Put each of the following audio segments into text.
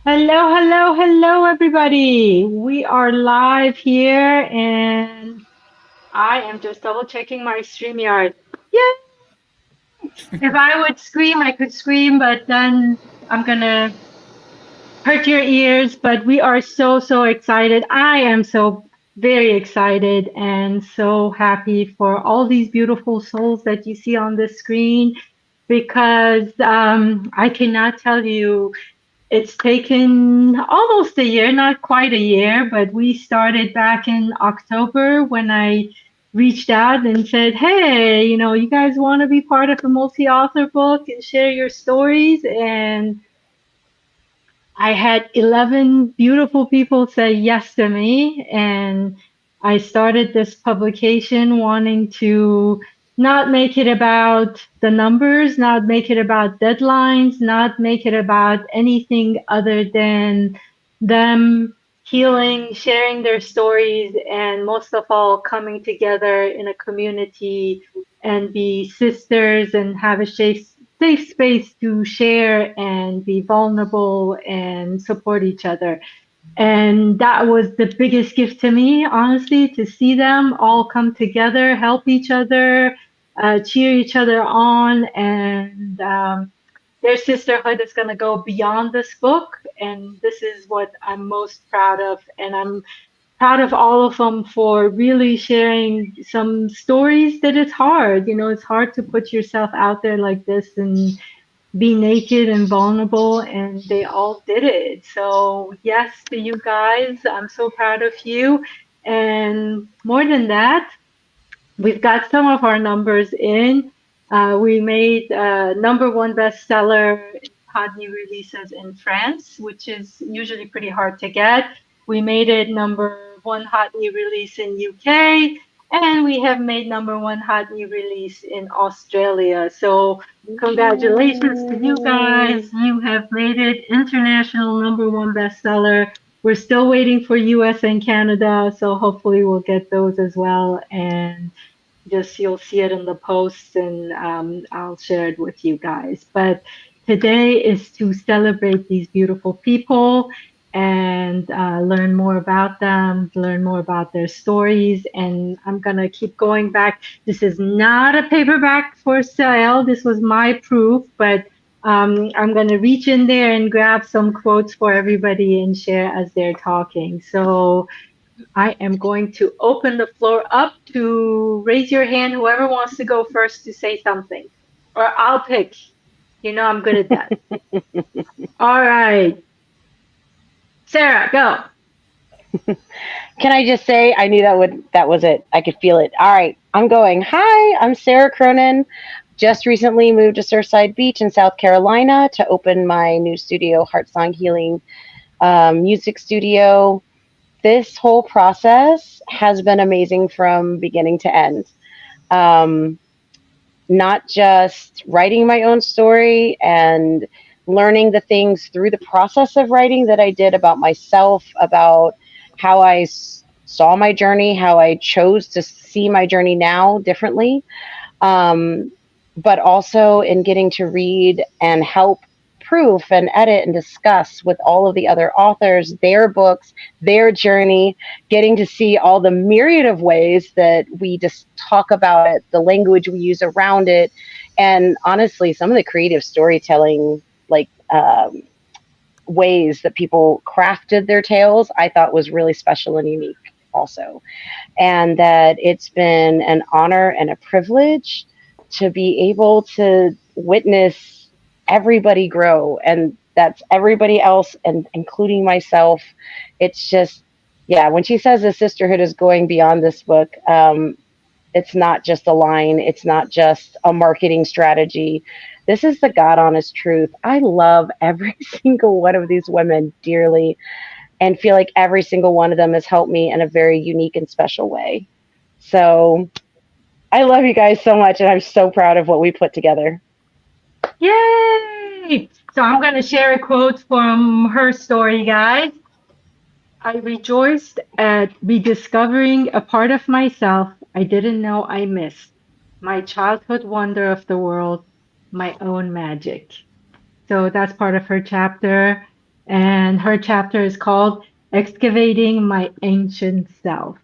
Hello, hello, hello, everybody. We are live here, and I am just double checking my StreamYard. Yeah, if I would scream, I could scream, but then I'm gonna hurt your ears. But we are so, so excited. I am so very excited and so happy for all these beautiful souls that you see on the screen because I cannot tell you. It's taken almost a year, not quite a year, but we started back in October when I reached out and said, hey, you guys want to be part of a multi-author book and share your stories? And I had 11 beautiful people say yes to me. And I started this publication wanting to not make it about the numbers, not make it about deadlines, not make it about anything other than them healing, sharing their stories, and most of all, coming together in a community and be sisters and have a safe space to share and be vulnerable and support each other. And that was the biggest gift to me, honestly, to see them all come together, help each other, cheer each other on, and their sisterhood is going to go beyond this book. And this is what I'm most proud of. And I'm proud of all of them for really sharing some stories that it's hard. It's hard to put yourself out there like this and be naked and vulnerable, and they all did it. So, yes, to you guys, I'm so proud of you. And more than that, we've got some of our numbers in. We made number one bestseller in hot new releases in France, which is usually pretty hard to get. We made it number one hot new release in UK, and we have made number one hot new release in Australia. So congratulations to you Yay. guys. You have made it international number one bestseller. We're still waiting for US and Canada, so hopefully we'll get those as well. And just you'll see it in the posts, and I'll share it with you guys. But today is to celebrate these beautiful people and learn more about them, learn more about their stories. And I'm going to keep going back. This is not a paperback for sale. This was my proof, but I'm going to reach in there and grab some quotes for everybody and share as they're talking. So I am going to open the floor up to raise your hand, whoever wants to go first to say something. Or I'll pick. I'm good at that. All right. Sarah, go. Can I just say I knew that was it. I could feel it. All right, I'm going. Hi, I'm Sarah Cronin. Just recently moved to Surfside Beach in South Carolina to open my new studio, Heart Song Healing Music Studio. This whole process has been amazing from beginning to end. Um, Not just writing my own story and learning the things through the process of writing that I did about myself, about how saw my journey, how I chose to see my journey now differently, um, but also in getting to read and help proof and edit and discuss with all of the other authors their books, their journey, getting to see all the myriad of ways that we just talk about it, the language we use around it, and honestly, some of the creative storytelling, like ways that people crafted their tales, I thought was really special and unique also. And that it's been an honor and a privilege to be able to witness everybody grow, and that's everybody else and including myself. It's just, yeah, when she says the sisterhood is going beyond this book, it's not just a line, it's not just a marketing strategy. This is the God honest truth. I love every single one of these women dearly and feel like every single one of them has helped me in a very unique and special way. So I love you guys so much, and I'm so proud of what we put together. Yay! So I'm going to share a quote from her story, guys. I rejoiced at rediscovering a part of myself I didn't know I missed. My childhood wonder of the world, my own magic. So that's part of her chapter. and her chapter is called Excavating My Ancient Self.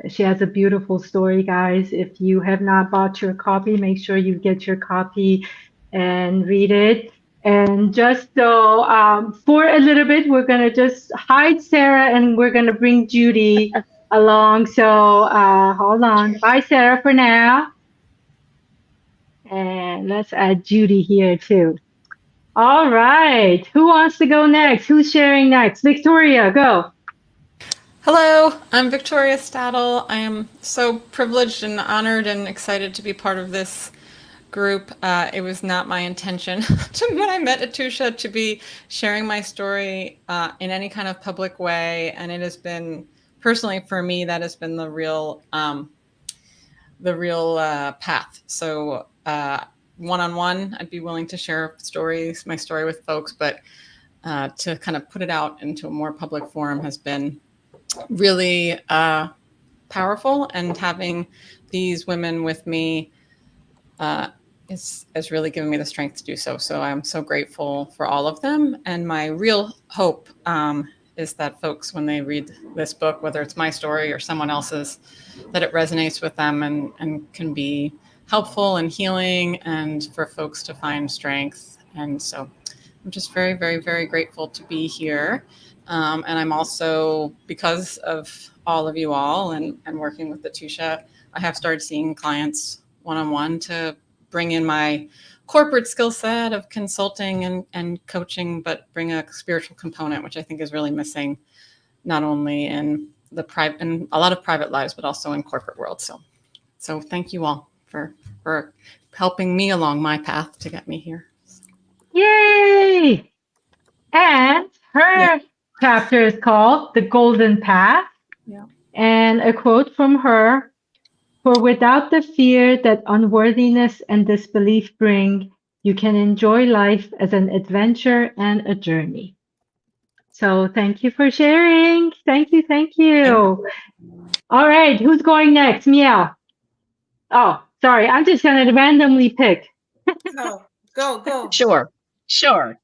She has a beautiful story, guys. If you have not bought your copy, make sure you get your copy and read it. And just so for a little bit, we're going to just hide Sarah and we're going to bring Judy along. So hold on. Bye, Sarah, for now. And let's add Judy here too. All right. Who wants to go next? Who's sharing next? Victoria, go. Hello, I'm Victoria Stadel. I am so privileged and honored and excited to be part of this group. It was not my intention when I met Atusha to be sharing my story in any kind of public way, and it has been personally for me that has been the real path. So one-on-one, I'd be willing to share my story with folks, but to kind of put it out into a more public forum has been really powerful, and having these women with me is really given me the strength to do so. So I'm so grateful for all of them. And my real hope is that folks, when they read this book, whether it's my story or someone else's, that it resonates with them and can be helpful and healing, and for folks to find strength. And so I'm just very, very, very grateful to be here. And I'm also, because of all of you all and working with Atusha, I have started seeing clients one-on-one to bring in my corporate skill set of consulting and coaching, but bring a spiritual component, which I think is really missing, not only in in a lot of private lives, but also in corporate world. So thank you all for helping me along my path to get me here. Yay! And her chapter is called The Golden Path. Yeah. And a quote from her: For without the fear that unworthiness and disbelief bring, you can enjoy life as an adventure and a journey. So thank you for sharing. Thank you. Thank you. All right. Who's going next? Meow. Oh, sorry. I'm just going to randomly pick. Go. Sure.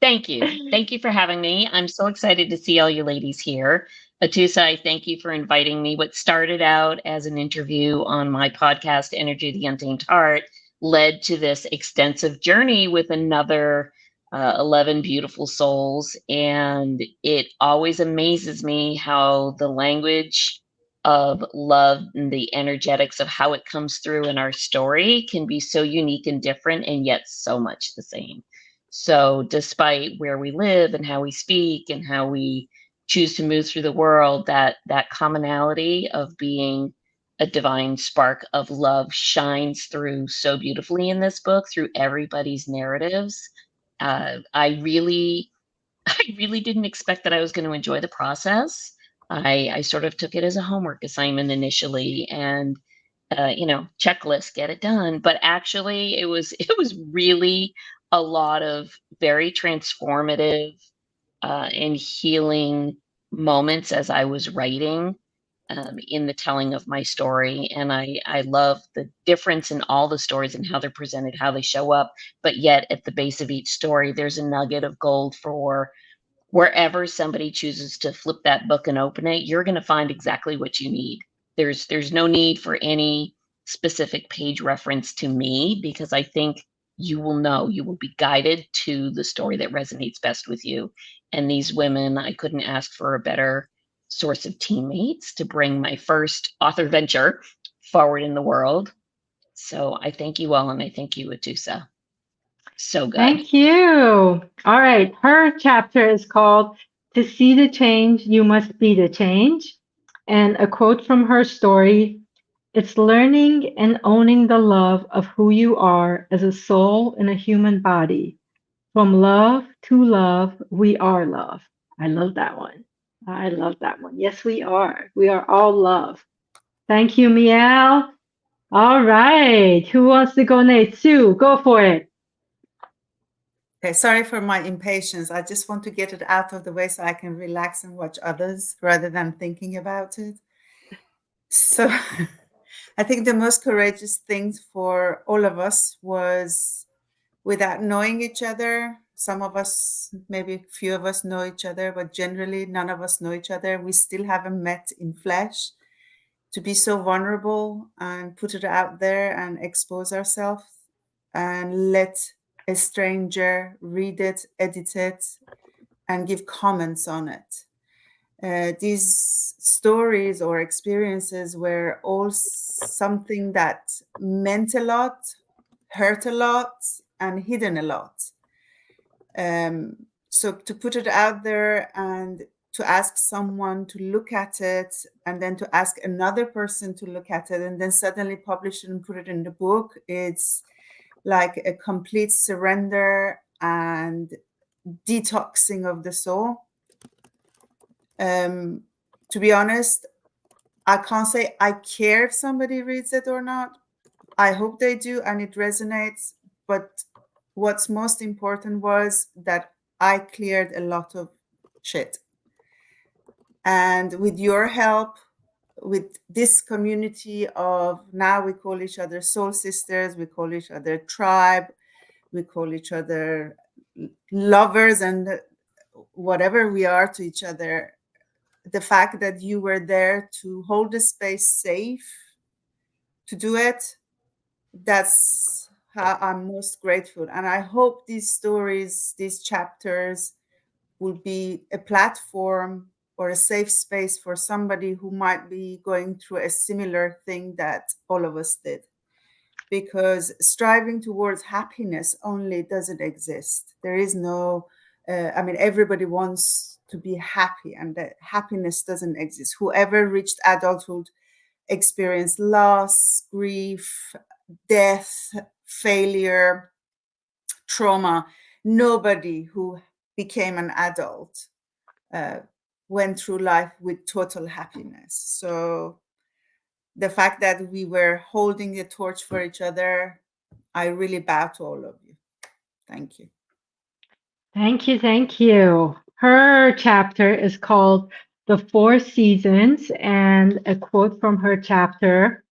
Thank you. Thank you for having me. I'm so excited to see all you ladies here. Atusa, I thank you for inviting me. What started out as an interview on my podcast, Energy of the Untamed Heart, led to this extensive journey with another 11 beautiful souls. And it always amazes me how the language of love and the energetics of how it comes through in our story can be so unique and different, and yet so much the same. So despite where we live and how we speak and how we choose to move through the world, that commonality of being a divine spark of love shines through so beautifully in this book, through everybody's narratives. I really didn't expect that I was going to enjoy the process. I sort of took it as a homework assignment initially, and checklist, get it done. But actually, it was really a lot of very transformative and healing moments as I was writing in the telling of my story. And I love the difference in all the stories and how they're presented, how they show up. But yet, at the base of each story, there's a nugget of gold for wherever somebody chooses to flip that book and open it. You're going to find exactly what you need. There's no need for any specific page reference to me, because I think you will be guided to the story that resonates best with you. And these women, I couldn't ask for a better source of teammates to bring my first author venture forward in the world. So I thank you all, and I thank you, Atusa. So good. Thank you. All right. Her chapter is called To See the Change, You Must Be the Change. And a quote from her story: It's learning and owning the love of who you are as a soul in a human body. From love to love, we are love. I love that one. I love that one. Yes, we are. We are all love. Thank you, Miel. All right. Who wants to go next? Sue, go for it. Okay, sorry for my impatience. I just want to get it out of the way so I can relax and watch others rather than thinking about it. So I think the most courageous thing for all of us was, without knowing each other, Some of us, maybe a few of us know each other, but generally none of us know each other. We still haven't met in flesh. To be so vulnerable and put it out there and expose ourselves and let a stranger read it, edit it, and give comments on it. These stories or experiences were all something that meant a lot, hurt a lot, and hidden a lot. So to put it out there and to ask someone to look at it, and then to ask another person to look at it, and then suddenly publish it and put it in the book, it's like a complete surrender and detoxing of the soul. To be honest, I can't say I care if somebody reads it or not. I hope they do and it resonates. But what's most important was that I cleared a lot of shit. And with your help, with this community of, now we call each other soul sisters, we call each other tribe, we call each other lovers, and whatever we are to each other, the fact that you were there to hold the space safe to do it, that's how I'm most grateful. And I hope these stories, these chapters will be a platform or a safe space for somebody who might be going through a similar thing that all of us did. Because striving towards happiness only doesn't exist. There is no, everybody wants to be happy, and that happiness doesn't exist. Whoever reached adulthood experienced loss, grief, death, failure, trauma. Nobody who became an adult went through life with total happiness. So the fact that we were holding the torch for each other, I really bow to all of you. Thank you. Thank you. Thank you. Her chapter is called The Four Seasons, and a quote from her chapter: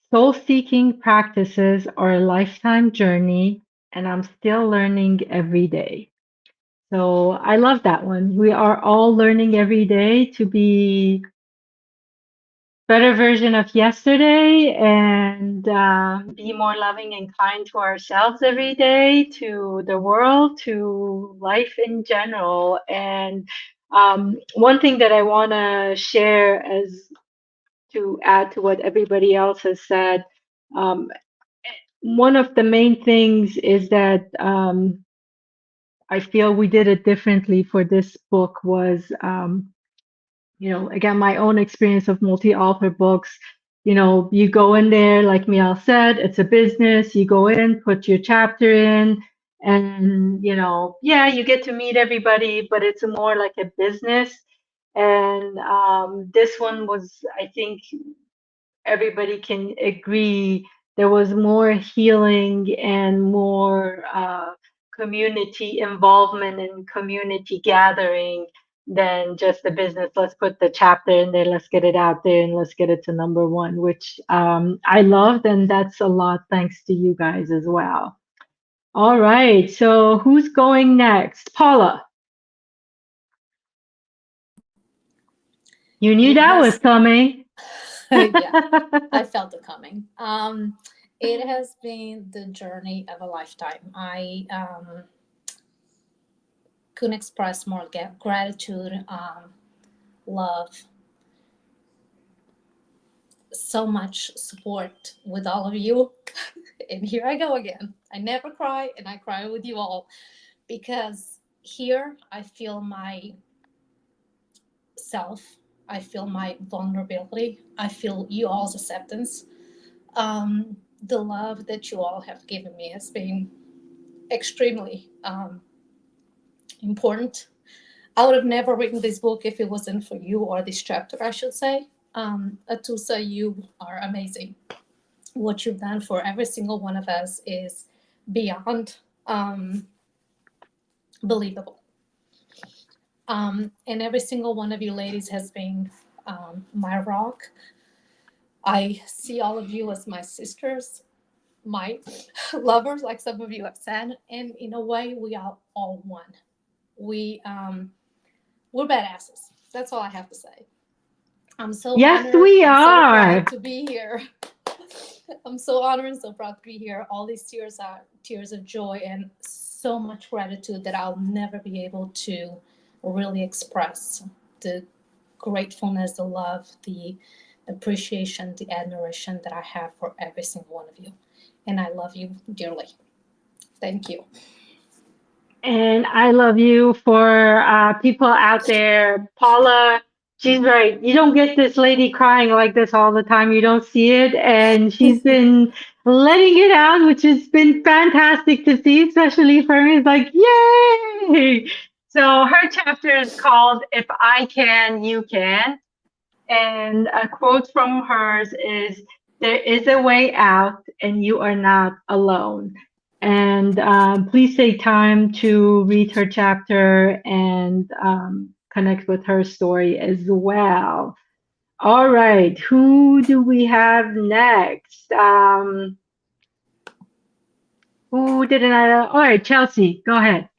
soul-seeking practices are a lifetime journey, and I'm still learning every day. So I love that one. We are all learning every day to be better version of yesterday, and be more loving and kind to ourselves every day, to the world, to life in general. And one thing that I want to share, as to add to what everybody else has said, one of the main things is that I feel we did it differently for this book was, again, my own experience of multi-author books. You go in there, like Miel said, it's a business. You go in, put your chapter in, and, yeah, you get to meet everybody, but it's more like a business. And this one was, I think everybody can agree, there was more healing and more community involvement and community gathering than just the business. Let's put the chapter in there, let's get it out there, and let's get it to number one, which I loved, and that's a lot thanks to you guys as well. All right, so who's going next? Paula. You knew that was coming. Yeah, I felt it coming. It has been the journey of a lifetime. I couldn't express more gratitude, love, so much support with all of you. And here I go again. I never cry, and I cry with you all, because here I feel my self. I feel my vulnerability. I feel you all's acceptance. The love that you all have given me has been extremely important. I would have never written this book if it wasn't for you, or this chapter, I should say. Atoosa, you are amazing. What you've done for every single one of us is beyond believable. And every single one of you ladies has been my rock. I see all of you as my sisters. my lovers, like some of you have said. And in a way, we are all one. We're badasses. That's all I have to say. I'm so Yes, honored. we I'm so are. proud to be here. I'm so honored and so proud to be here. All these tears are tears of joy and so much gratitude that I'll never be able to really express. The gratefulness, the love, the appreciation, the admiration that I have for every single one of you. And I love you dearly. Thank you. And I love you for people out there. Paula, she's right. You don't get this lady crying like this all the time. You don't see it. And she's been letting it out, which has been fantastic to see, especially for me. It's like, yay! So her chapter is called If I Can, You Can. And a quote from hers is, "There is a way out, and you are not alone." And please take time to read her chapter and connect with her story as well. All right, who do we have next? Who didn't I? All right, Chelsea, go ahead.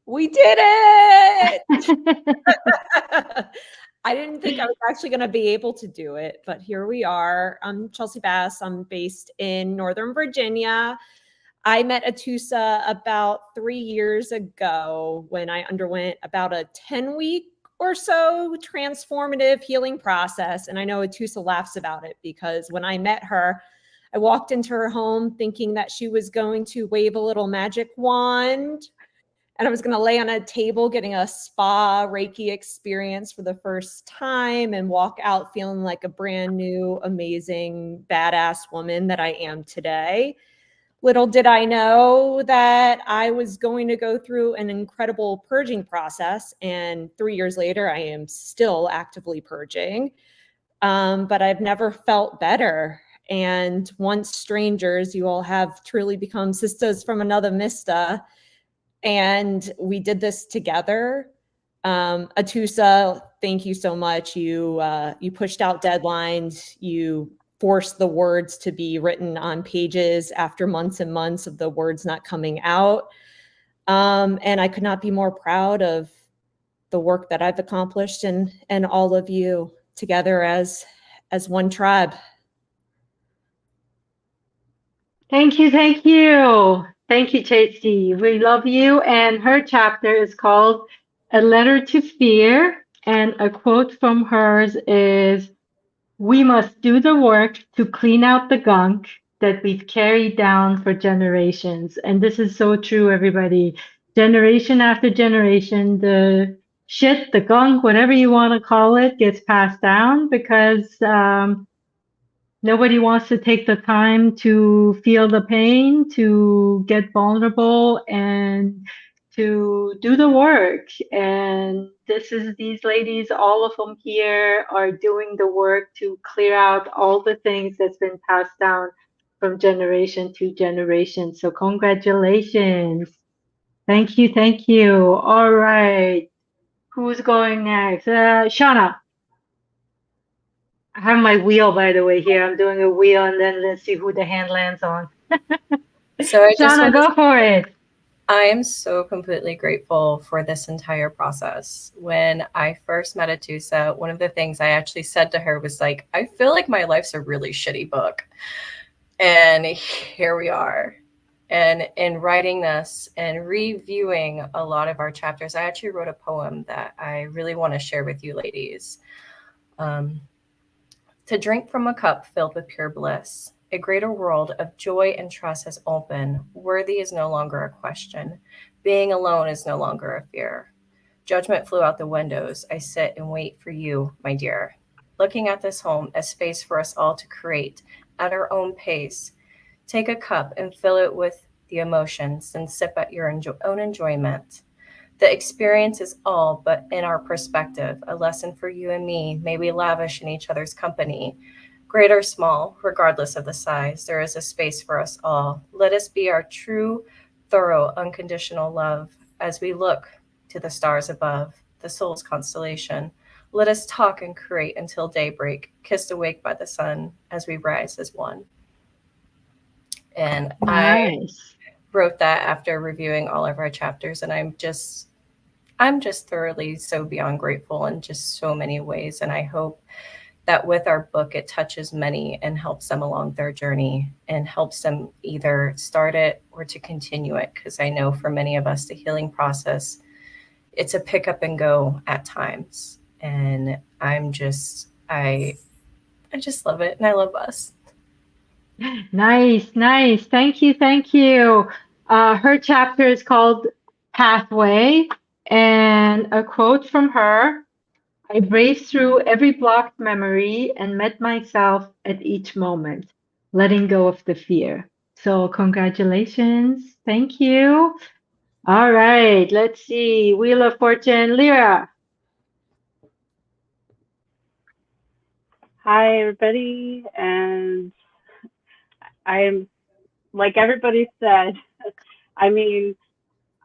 We did it! I didn't think I was actually going to be able to do it, but here we are. I'm Chelsea Bass. I'm based in Northern Virginia. I met Atusa about 3 years ago when I underwent about a 10-week or so transformative healing process. And I know Atusa laughs about it because when I met her, I walked into her home thinking that she was going to wave a little magic wand and I was going to lay on a table getting a spa Reiki experience for the first time and walk out feeling like a brand new, amazing, badass woman that I am today. Little did I know that I was going to go through an incredible purging process. And 3 years later, I am still actively purging. But I've never felt better. And once strangers, you all have truly become sisters from another Mista. And we did this together. Atusa, thank you so much. You pushed out deadlines. You forced the words to be written on pages after months and months of the words not coming out. And I could not be more proud of the work that I've accomplished and all of you together as one tribe. Thank you, thank you. Thank you, Chelsea. We love you. And her chapter is called A Letter to Fear. And a quote from hers is, "We must do the work to clean out the gunk that we've carried down for generations." And this is so true, everybody. Generation after generation, the shit, the gunk, whatever you want to call it, gets passed down because nobody wants to take the time to feel the pain, to get vulnerable, and to do the work. And these ladies, all of them here are doing the work to clear out all the things that's been passed down from generation to generation. So congratulations. Thank you, thank you. All right. Who's going next? Shauna. I have my wheel, by the way, here. I'm doing a wheel, and then let's see who the hand lands on. So I just Shauna, want go to, for it. I am so completely grateful for this entire process. When I first met Atusa, one of the things I actually said to her was like, I feel like my life's a really shitty book. And here we are. And in writing this and reviewing a lot of our chapters, I actually wrote a poem that I really want to share with you ladies. To drink from a cup filled with pure bliss, a greater world of joy and trust has opened. Worthy is no longer a question. Being alone is no longer a fear. Judgment flew out the windows. I sit and wait for you, my dear. Looking at this home, a space for us all to create at our own pace. Take a cup and fill it with the emotions, and sip at your own enjoyment. The experience is all but in our perspective, a lesson for you and me. May we lavish in each other's company. Great or small, regardless of the size, there is a space for us all. Let us be our true, thorough, unconditional love as we look to the stars above, the soul's constellation. Let us talk and create until daybreak, kissed awake by the sun as we rise as one. And I Nice. wrote that after reviewing all of our chapters, and I'm just thoroughly so beyond grateful in just so many ways. And I hope that with our book, it touches many and helps them along their journey and helps them either start it or to continue it. Because I know for many of us, the healing process, it's a pick up and go at times. And I just love it. And I love us. Nice, nice. Thank you, thank you. Her chapter is called Pathway, and a quote from her: I braved through every blocked memory and met myself at each moment, letting go of the fear. So, congratulations. Thank you. All right, let's see. Wheel of Fortune, Lyra. Hi, everybody. And I am, like everybody said, I mean,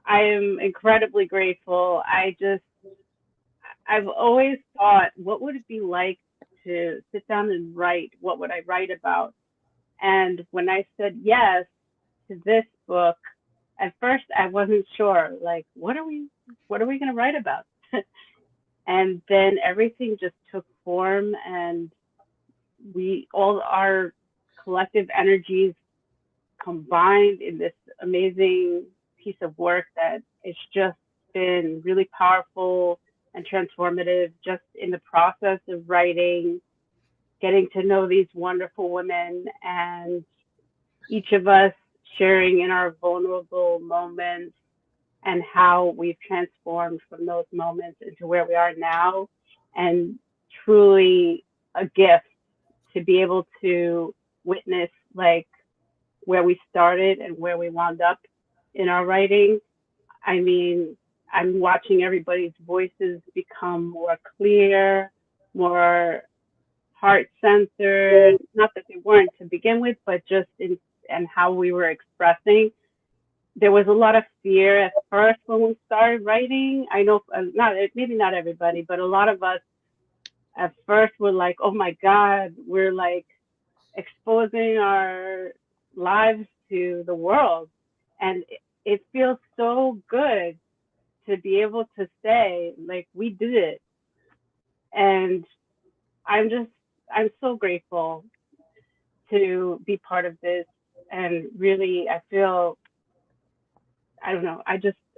I am incredibly grateful. I've always thought, what would it be like to sit down and write? What would I write about? And when I said yes to this book, at first I wasn't sure, like, what are we going to write about? And then everything just took form, and all our collective energies combined in this amazing piece of work that it's just been really powerful and transformative just in the process of writing, getting to know these wonderful women, and each of us sharing in our vulnerable moments and how we've transformed from those moments into where we are now. And truly a gift to be able to witness like where we started and where we wound up in our writing. I mean, I'm watching everybody's voices become more clear, more heart-centered. Not that they weren't to begin with, but just in and how we were expressing. There was a lot of fear at first when we started writing. I know, maybe not everybody, but a lot of us at first were like, "Oh my God, we're like exposing our lives to the world," and it feels so good to be able to say, like, we did it. And I'm so grateful to be part of this. And really, I feel, I don't know,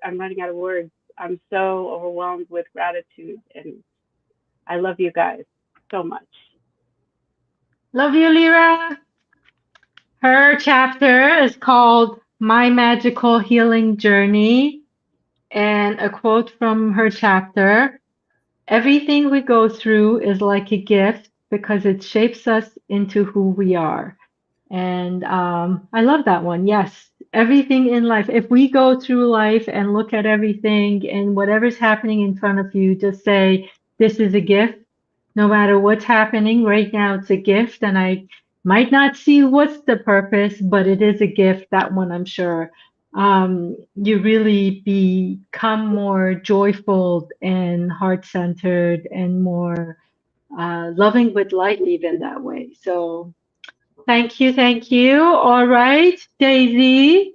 I'm running out of words. I'm so overwhelmed with gratitude, and I love you guys so much. Love you, Lyra. Her chapter is called My Magical Healing Journey, and a quote from her chapter: everything we go through is like a gift because it shapes us into who we are. And I love that one. Yes, everything in life, if we go through life and look at everything and whatever's happening in front of you, just say, this is a gift. No matter what's happening right now, it's a gift. And I might not see what's the purpose, but it is a gift. That one, I'm sure. You really become more joyful and heart-centered and more loving with life even that way. So thank you, thank you. All right, Daisy.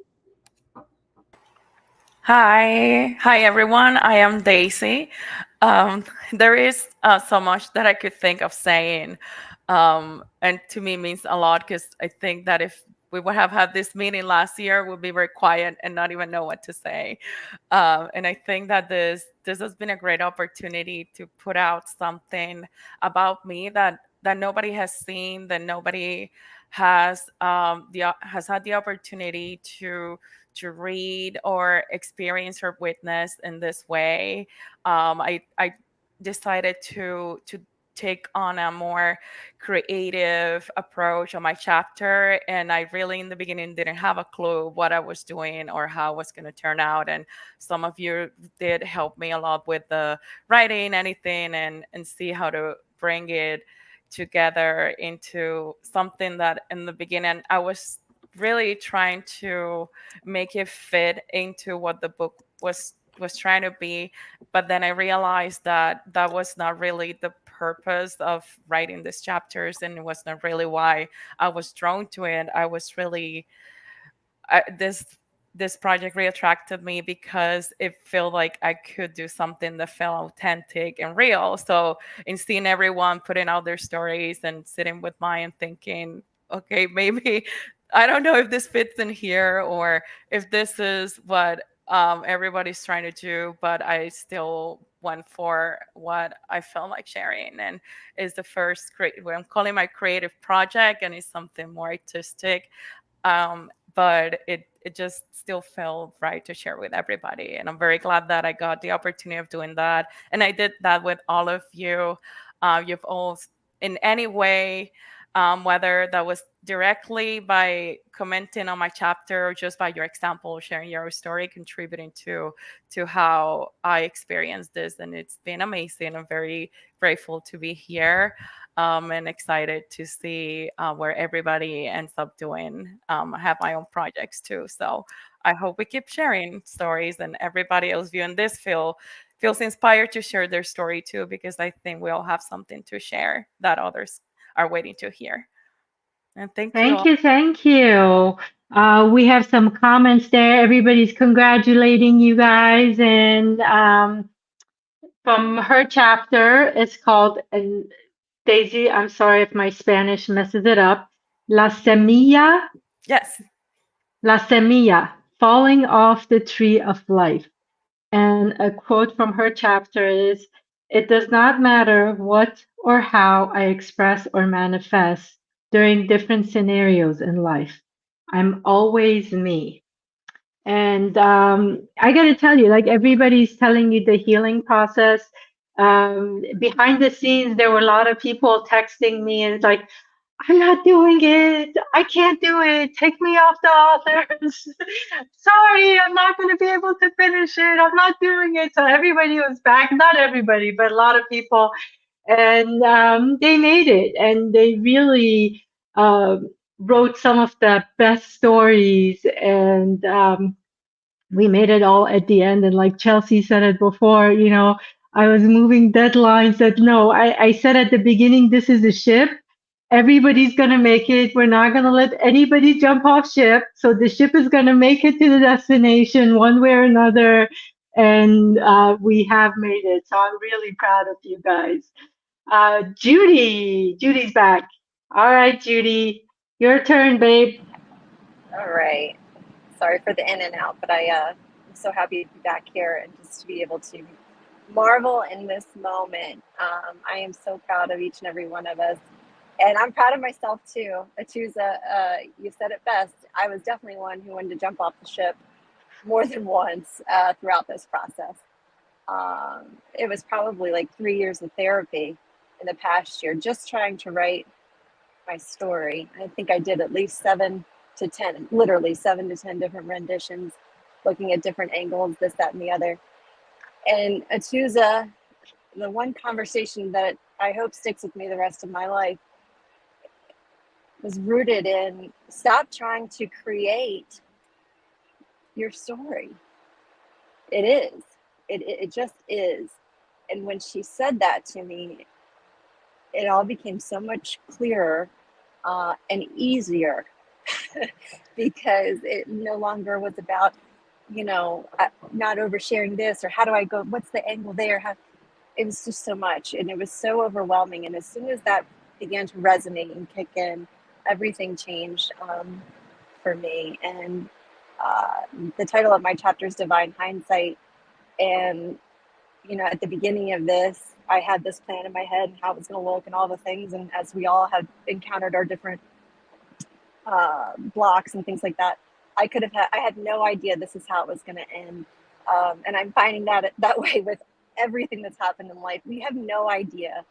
Hi everyone. I am Daisy. There is so much that I could think of saying, and to me means a lot because I think that if we would have had this meeting last year, we'd be very quiet and not even know what to say. And I think that this has been a great opportunity to put out something about me that nobody has seen, that nobody has has had the opportunity to read or experience or witness in this way. I decided to take on a more creative approach on my chapter, and I really in the beginning didn't have a clue what I was doing or how it was going to turn out. And some of you did help me a lot with the writing, anything, and see how to bring it together into something that in the beginning I was really trying to make it fit into what the book was trying to be. But then I realized that that was not really the purpose of writing these chapters, and it was not really why I was drawn to it. I was really this project really attracted me because it felt like I could do something that felt authentic and real. So in seeing everyone putting out their stories and sitting with mine and thinking, okay, maybe I don't know if this fits in here or if this is what everybody's trying to do, but I still went for what I felt like sharing. And it's the first what I'm calling my creative project, and it's something more artistic. But it just still felt right to share with everybody. And I'm very glad that I got the opportunity of doing that. And I did that with all of you. You've all, in any way, whether that was directly by commenting on my chapter or just by your example, sharing your story, contributing to how I experienced this. And it's been amazing. I'm very grateful to be here. And excited to see where everybody ends up doing. I have my own projects too. So I hope we keep sharing stories and everybody else viewing this feels inspired to share their story too, because I think we all have something to share that others are waiting to hear. And thank you all. Thank you. We have some comments there. Everybody's congratulating you guys. And from her chapter, it's called, and Daisy, I'm sorry if my Spanish messes it up, La Semilla. Yes. La Semilla, falling off the tree of life. And a quote from her chapter is, "It does not matter what or how I express or manifest during different scenarios in life. I'm always me." And I got to tell you, like everybody's telling you the healing process. Behind the scenes, there were a lot of people texting me, and it's like, "I'm not doing it. I can't do it. Take me off the authors. Sorry, I'm not going to be able to finish it. I'm not doing it." So everybody was back. Not everybody, but a lot of people. And they made it. And they really wrote some of the best stories. And we made it all at the end. And like Chelsea said it before, you know, I was moving deadlines that no, I said at the beginning, this is a ship. Everybody's going to make it. We're not going to let anybody jump off ship. So the ship is going to make it to the destination one way or another. And we have made it. So I'm really proud of you guys. Judy's back. All right, Judy, your turn, babe. All right. Sorry for the in and out, but I'm so happy to be back here and just to be able to marvel in this moment. I am so proud of each and every one of us. And I'm proud of myself too. Atusa, you said it best. I was definitely one who wanted to jump off the ship more than once throughout this process. It was probably like 3 years of therapy in the past year, just trying to write my story. I think I did at least 7 to 10, literally 7 to 10 different renditions, looking at different angles, this, that, and the other. And Atusa, the one conversation that I hope sticks with me the rest of my life was rooted in stop trying to create your story. It is. It just is. And when she said that to me, it all became so much clearer and easier because it no longer was about, you know, not oversharing this or how do I go, what's the angle there? It was just so much and it was so overwhelming. And as soon as that began to resonate and kick in, everything changed for me. And the title of my chapter is Divine Hindsight. And, you know, at the beginning of this, I had this plan in my head and how it was going to look and all the things. And as we all have encountered our different blocks and things like that, I had no idea this is how it was going to end. And I'm finding that way with everything that's happened in life. We have no idea,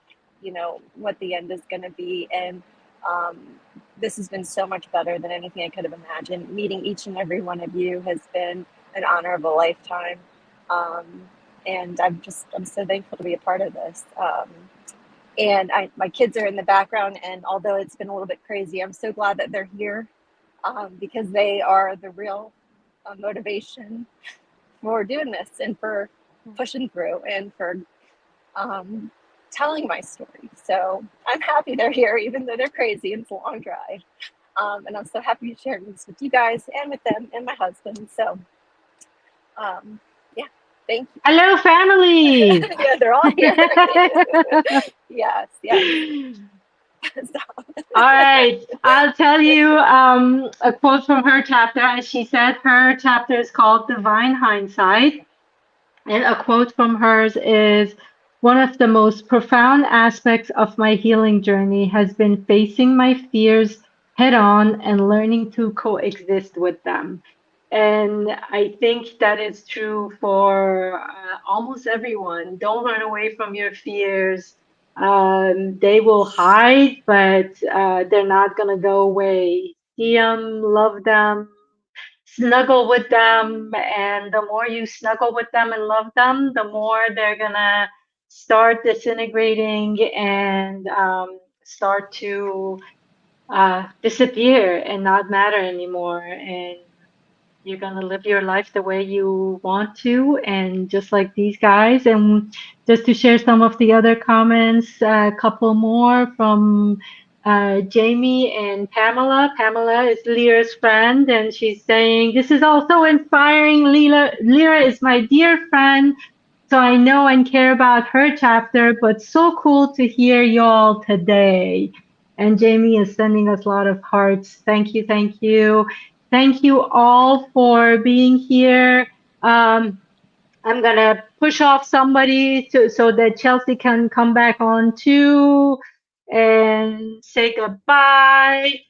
you know, what the end is going to be. And this has been so much better than anything I could have imagined. Meeting each and every one of you has been an honor of a lifetime. And I'm so thankful to be a part of this. And my kids are in the background, and although it's been a little bit crazy, I'm so glad that they're here because they are the real motivation for doing this and for pushing through and for telling my story. So I'm happy they're here, even though they're crazy and it's a long drive. And I'm so happy to share this with you guys and with them and my husband. So, yeah, thank you. Hello, family. Yeah, they're all here. Yes, yes. All right, I'll tell you a quote from her chapter. As she said, her chapter is called Divine Hindsight. And a quote from hers is, "One of the most profound aspects of my healing journey has been facing my fears head on and learning to coexist with them." And I think that is true for almost everyone. Don't run away from your fears. They will hide, but they're not going to go away. See them, love them, snuggle with them, and the more you snuggle with them and love them, the more they're gonna start disintegrating and start to disappear and not matter anymore. And you're gonna live your life the way you want to, and just like these guys. And just to share some of the other comments, a couple more from Jamie and Pamela. Pamela is Lyra's friend, and she's saying, "This is also inspiring. Lyra is my dear friend, so I know and care about her chapter, but so cool to hear y'all today." And Jamie is sending us a lot of hearts. Thank you, thank you. Thank you all for being here. I'm gonna push off somebody so that Chelsea can come back on too and say goodbye.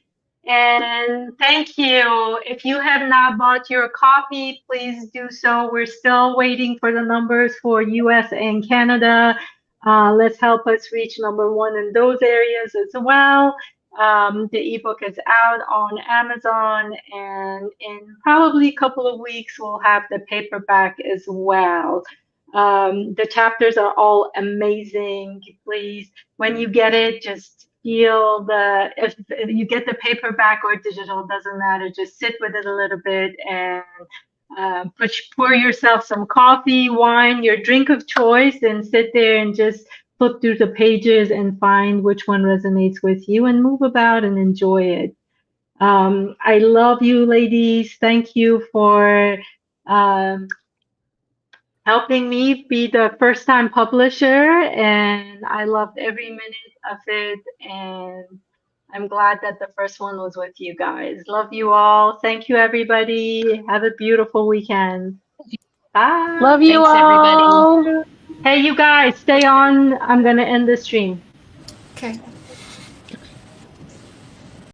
And thank you. If you have not bought your copy, please do so. We're still waiting for the numbers for US and Canada. Let's help us reach #1 in those areas as well. The ebook is out on Amazon, and in probably a couple of weeks, we'll have the paperback as well. The chapters are all amazing. Please, when you get it, just feel if you get the paperback or digital, doesn't matter. Just sit with it a little bit and pour yourself some coffee, wine, your drink of choice, and sit there and just flip through the pages and find which one resonates with you and move about and enjoy it. I love you, ladies. Thank you for helping me be the first-time publisher, and I loved every minute of it, and I'm glad that the first one was with you guys. Love you all. Thank you, everybody. Have a beautiful weekend. Bye. Love you Thanks, all. everybody. Hey, you guys, stay on. I'm going to end the stream. Okay.